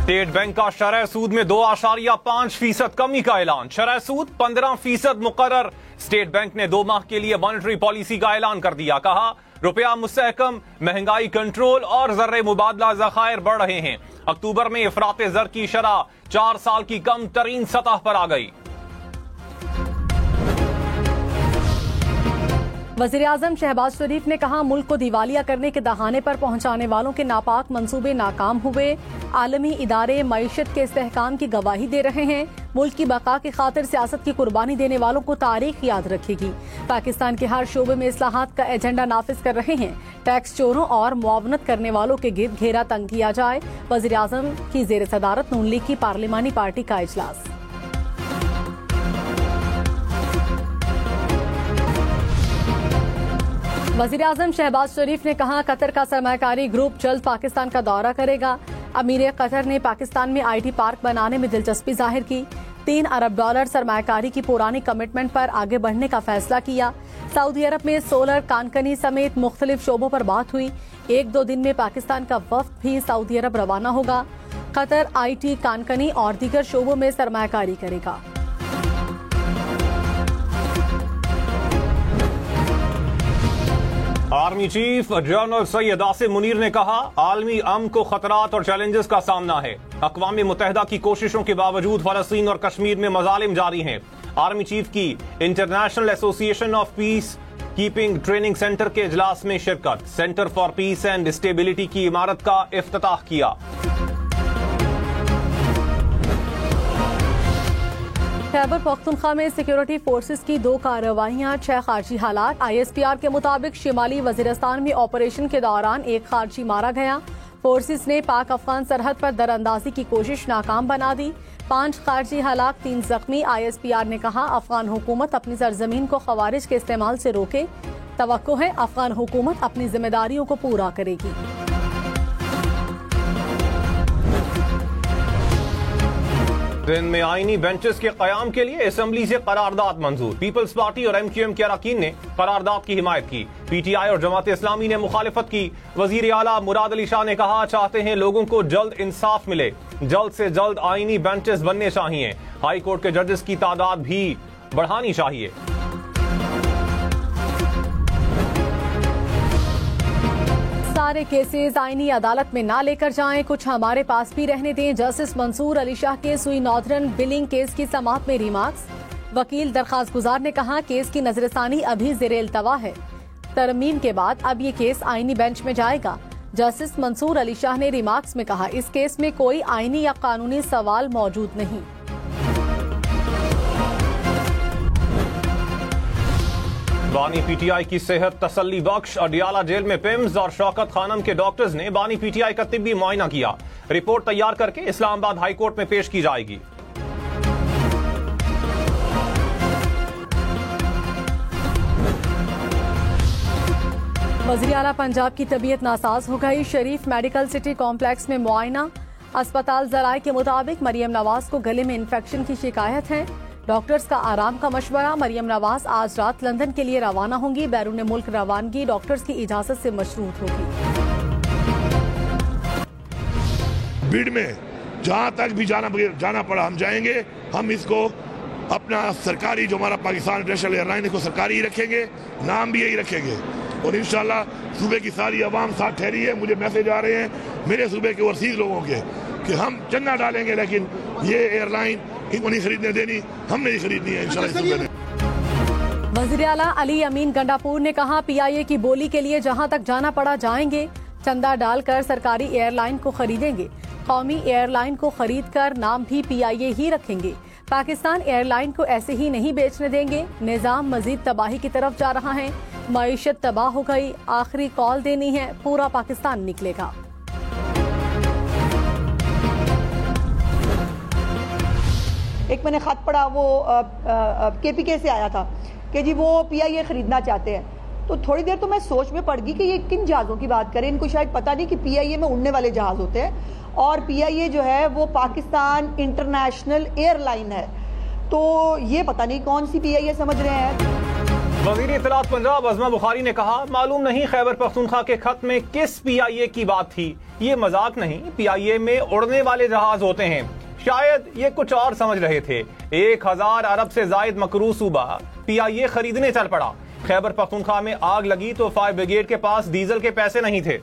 State bank का शरह सूद में 2.5% कमी का ऐलान। शरह सूद 15% मुकर्रर। स्टेट बैंक ने 2 माह के लिए मॉनेटरी पॉलिसी का ऐलान कर दिया। कहा रुपया मुस्तहकम, महंगाई कंट्रोल और ज़र्रे मुबादला ज़खायर बढ़ रहे हैं। अक्टूबर में इफरात ज़र की शरह 4 साल की कम तरीन सतह पर आ गई। वज़ीर-ए-आज़म शहबाज शरीफ ने कहा मुल्क को दिवालिया करने के दहाने पर पहुंचाने वालों के नापाक मंसूबे नाकाम हुए। आलमी इदारे मईशत के इस्तेहकाम की गवाही दे रहे हैं। मुल्क की बका की खातिर सियासत की कुर्बानी देने वालों को तारीख याद रखेगी। पाकिस्तान के हर शोबे में इस्लाहात का एजेंडा नाफिज कर रहे हैं। टैक्स चोरों और मुआवनत करने वालों के गिर्द घेरा तंग किया जाए। वज़ीर-ए-आज़म की ज़ेर सदारत नून लीग की पार्लिमानी पार्टी का इजलास। वज़ीर-ए-आज़म शहबाज शरीफ ने कहा कतर का सरमायाकारी ग्रुप जल्द पाकिस्तान का दौरा करेगा। अमीर कतर ने पाकिस्तान में IT पार्क बनाने में दिलचस्पी जाहिर की। $3 अरब सरमायाकारी की पुरानी कमिटमेंट पर आगे बढ़ने का फैसला किया। सऊदी अरब में सोलर, कानकनी समेत मुख्तलिफ शोबों पर बात हुई। 1-2 दिन में पाकिस्तान का वफ्द भी सऊदी अरब रवाना होगा। कतर IT, कानकनी और दीगर शोबों में सरमायाकारी करेगा। Army chief general Syed Asim Munir ने कहा आलमी अमन को खतरात और चैलेंजेस का सामना है। अक़वाम मुत्तहिदा की कोशिशों के बावजूद फलस्तीन और कश्मीर में मजालिम जारी हैं। आर्मी चीफ की international association of peace keeping training centre के इजलास में शिरकत। Centre for piece and stability की इमारत का इफ्तिताह किया। खैबर पख्तूनख्वा में सिक्योरिटी फोर्सेस की 2 कार्रवाइयां, 6 खारजी हालात। ISPR के मुताबिक शिमाली वजीरिस्तान में ऑपरेशन के दौरान 1 खारजी मारा गया। फोर्सेस ने पाक अफगान सरहद पर दरअंदाजी की कोशिश नाकाम बना दी। 5 खारजी हालात, 3 जख्मी। ISPR ने कहा अफगान हुकूमत अपनी सरजमीन को खवारिज के इस्तेमाल से रोके। तवक्को है अफगान हुकूमत अपनी जिम्मेदारियों को पूरा करेगी। दिन में आईनी बेंचेस के कयाम के लिए असेंबली से करारदाद मंजूर। पीपल्स पार्टी और MQM के अरकान ने करारदाद की हिमायत की। PTI और जमात इस्लामी ने मुखालिफत की। वजीर आला मुराद अली शाह ने कहा चाहते हैं लोगों को जल्द इंसाफ मिले, जल्द से जल्द आईनी बेंचेस बनने चाहिए। हाई कोर्ट के जजेस की तादाद भी बढ़ानी चाहिए। सारे केसेस आईनी अदालत में ना लेकर जाएं, कुछ हमारे पास भी रहने दें। जस्टिस मंसूर अली शाह के सुई नॉर्दर्न बिलिंग केस की समाअत में रिमार्क्स। वकील दरखास्त गुजार ने कहा केस की नजरसानी अभी ज़ेरे इल्तवा है। तरमीम के बाद अब ये केस आईनी बेंच में जाएगा। जस्टिस मंसूर अली शाह ने रिमार्क्स में कहा इस केस में कोई आईनी या कानूनी सवाल मौजूद नहीं। बानी PTI की सेहत तसल्ली बख्श। अडियाला जेल में पिम्स और शौकत खानम के डॉक्टर्स ने बानी PTI का तिब्बी मुआयना किया। रिपोर्ट तैयार करके इस्लामाबाद हाई कोर्ट में पेश की जाएगी। वज़ीर आला पंजाब की तबीयत नासाज हो गई। शरीफ मेडिकल सिटी कॉम्प्लेक्स में मुआयना। अस्पताल जराये के मुताबिक मरियम नवाज को गले में इन्फेक्शन की शिकायत है। डॉक्टर्स का आराम का मशवरा। मरियम नवाज आज रात लंदन के लिए रवाना होंगी। बैरून मुल्क रवानगी डॉक्टर्स की इजाजत से मशरूत होगी। भीड़ में जहां तक भी जाना पड़ा हम जाएंगे। हम इसको अपना सरकारी जो हमारा पाकिस्तान इंटरनेशनल एयरलाइन को सरकारी ही रखेंगे, नाम भी यही रखेंगे और इंशाल्लाह सूबे की सारी आवाम साथ ठहरी है। मुझे मैसेज आ रहे हैं मेरे सूबे के ओवरसीज लोगों के कि हम चंदा डालेंगे लेकिन ये एयरलाइन इनको नहीं खरीदने देनी, हमने ही खरीदनी है इंशाल्लाह। वज़ीर आला अली अमीन गंडापुर ने कहा PIA की बोली के लिए जहां तक जाना पड़ा जाएंगे। चंदा डालकर सरकारी एयरलाइन को खरीदेंगे। कौमी एयरलाइन को खरीद कर नाम भी PIA ही रखेंगे। पाकिस्तान एयरलाइन को ऐसे ही नहीं बेचने देंगे। निजाम मजीद तबाही की तरफ जा रहा है। मईशत तबाह हो गई। आखिरी कॉल देनी है, पूरा पाकिस्तान निकलेगा। एक मैंने खत पढ़ा वो KPK से आया था कि जी वो PIA खरीदना चाहते हैं। तो थोड़ी देर तो मैं सोच में पड़ गई कि ये किन जहाज़ों की बात करें। इनको शायद पता नहीं कि PIA में उड़ने वाले जहाज़ होते हैं और PIA जो है वो पाकिस्तान इंटरनेशनल एयरलाइन है। तो ये पता नहीं कौन सी PIA समझ रहे हैं। वज़ीर इत्तलात पंजाब अज़मा बुखारी ने कहा, मालूम नहीं खैबर पख्तूनख्वा के खत में किस PIA की बात थी। ये मजाक नहीं, PIA में उड़ने वाले जहाज होते हैं। शायद ये कुछ और समझ रहे थे। 1000 अरब से जायद मकरू सूबा PIA खरीदने चल पड़ा। खैबर पख्तूनख्वा में आग लगी तो फायर ब्रिगेड के पास डीजल के पैसे नहीं थे।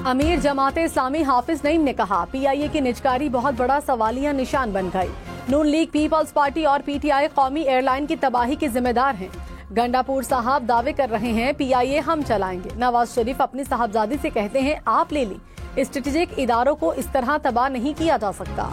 अमीर जमाते इस्लामी हाफिज नईम ने कहा, PIA की निजकारी बहुत बड़ा सवालिया निशान बन गई। नून लीग, पीपल्स पार्टी और PTI कौमी एयरलाइन की तबाही के जिम्मेदार हैं। गंडापुर साहब दावे कर रहे हैं PIA हम चलाएंगे। नवाज शरीफ अपनी साहबजादी से कहते हैं आप ले ली। स्ट्रेटेजिक इदारों को इस तरह तबाह नहीं किया जा सकता।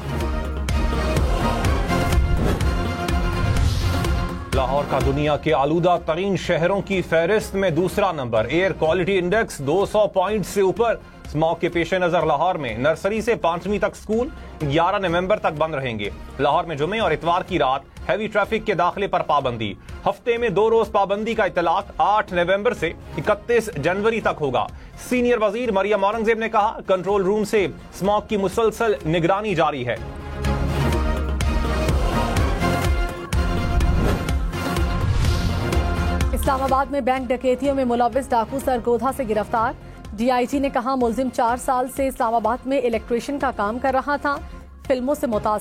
लाहौर का दुनिया के आलूदा तरीन शहरों की फहरिस्त में दूसरा number. Air quality index 200 point से ऊपर। स्मॉग के पेश नजर लाहौर में नर्सरी से 5वीं तक स्कूल 11 नवंबर तक बंद रहेंगे। लाहौर में जुमे और इतवार की रात हैवी ट्रैफिक के दाखिले पर पाबंदी। हफ्ते में 2 रोज पाबंदी का इतलाक 8 नवंबर से 31 जनवरी तक होगा। सीनियर वजीर मरियम औरंगजेब ने कहा, कंट्रोल रूम से स्मॉग की मुसलसल निगरानी जारी है। इस्लामाबाद में बैंक डकैतियों में मुलव्विस डाकू सरगोधा से गिरफ्तार। DIG ने कहा, मुलजिम 4 साल से इस्लामाबाद में इलेक्ट्रिशियन का काम कर रहा था। फिल्मों से मुतासिर